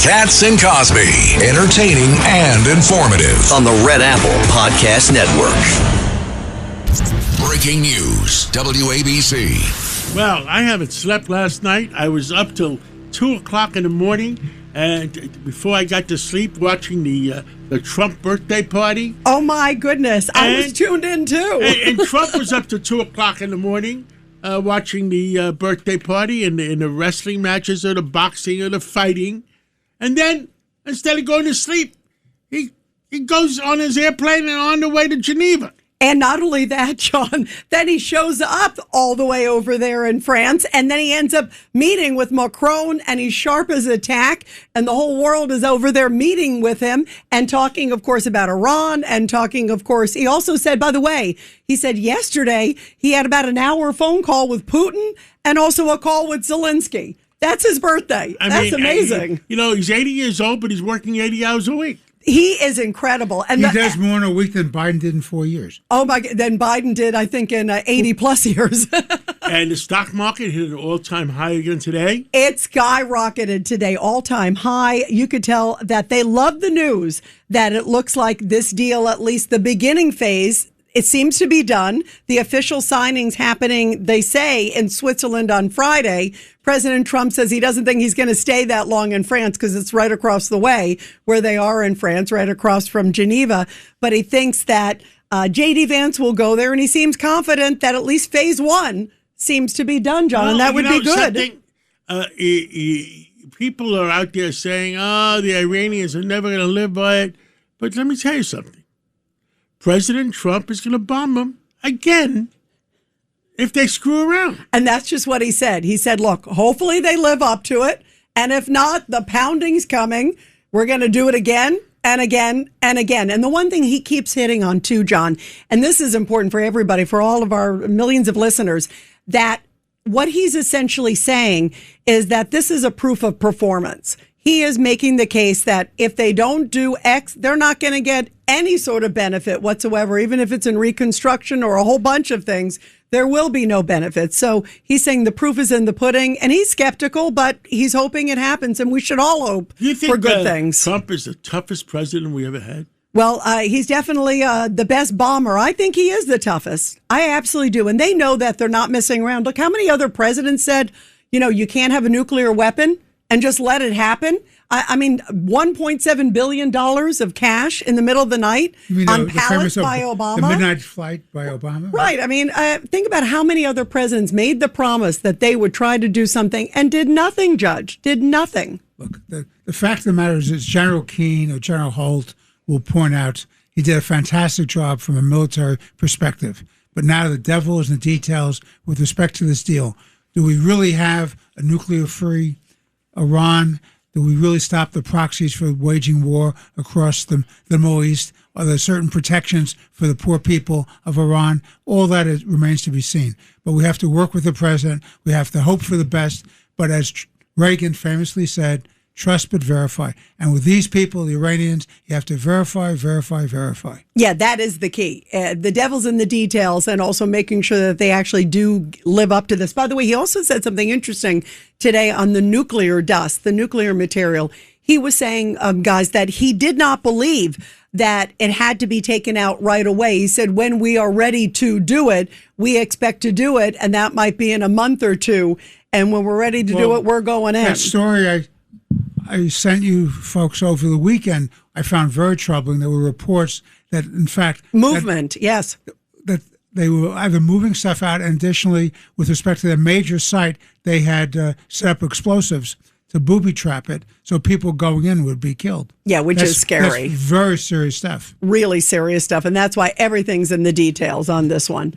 Katz and Cosby, entertaining and informative on the Red Apple Podcast Network. Breaking news, WABC. Well, I haven't slept last night. I was up till 2 o'clock in the morning, and before I got to sleep, watching the Trump birthday party. Oh my goodness! I was tuned in too. And Trump was up to 2 o'clock in the morning, watching the birthday party and the wrestling matches or the boxing or the fighting. And then, instead of going to sleep, he goes on his airplane and on the way to Geneva. And not only that, John, then he shows up all the way over there in France, and then he ends up meeting with Macron, and he's sharp as a tack, and the whole world is over there meeting with him and talking, of course, about Iran, and talking, of course, he also said, by the way, he said yesterday he had about an hour phone call with Putin and also a call with Zelensky. That's his birthday. That's amazing. He's 80 years old, but he's working 80 hours a week. He is incredible. And he does more in a week than Biden did in 4 years. Oh, my God. Than Biden did, I think, in 80-plus years. And the stock market hit an all-time high again today. It skyrocketed today, all-time high. You could tell that they love the news that it looks like this deal, at least the beginning phase, it seems to be done. The official signing's happening, they say, in Switzerland on Friday. President Trump says he doesn't think he's going to stay that long in France because it's right across the way where they are in France, right across from Geneva. But he thinks that J.D. Vance will go there, and he seems confident that at least phase one seems to be done, John, and that would be good. People are out there saying, the Iranians are never going to live by it. But let me tell you something. President Trump is going to bomb them again if they screw around. And that's just what he said. He said, look, hopefully they live up to it. And if not, the pounding's coming. We're going to do it again and again and again. And the one thing he keeps hitting on too, John, and this is important for everybody, for all of our millions of listeners, that what he's essentially saying is that this is a proof of performance. He is making the case that if they don't do X, they're not going to get any sort of benefit whatsoever, even if it's in reconstruction or a whole bunch of things. There will be no benefit. So he's saying the proof is in the pudding, and he's skeptical, but he's hoping it happens, and we should all hope for good things. Trump is the toughest president we ever had? Well, he's definitely the best bomber. I think he is the toughest. I absolutely do. And they know that they're not messing around. Look, how many other presidents said, you can't have a nuclear weapon and just let it happen? I mean, $1.7 billion of cash in the middle of the night on pallets by Obama. The midnight flight by Obama? Right. I mean, think about how many other presidents made the promise that they would try to do something and did nothing, Judge, did nothing. Look, the fact of the matter is General Keane or General Holt will point out he did a fantastic job from a military perspective. But now the devil is in the details with respect to this deal. Do we really have a nuclear-free Iran? Do we really stop the proxies for waging war across the Middle East? Are there certain protections for the poor people of Iran? All that remains to be seen. But we have to work with the president. We have to hope for the best. But as Reagan famously said, trust but verify. And with these people, the Iranians, you have to verify, verify, verify. Yeah, that is the key. The devil's in the details, and also making sure that they actually do live up to this. By the way, he also said something interesting today on the nuclear dust, the nuclear material. He was saying, guys, that he did not believe that it had to be taken out right away. He said, when we are ready to do it, we expect to do it, and that might be in a month or two. And when we're ready to do it, we're going in. That story I sent you folks over the weekend, I found very troubling. There were reports that, in fact... yes. That they were either moving stuff out, and additionally, with respect to their major site, they had set up explosives to booby trap it, so people going in would be killed. Yeah, which is scary. That's very serious stuff. Really serious stuff, and that's why everything's in the details on this one.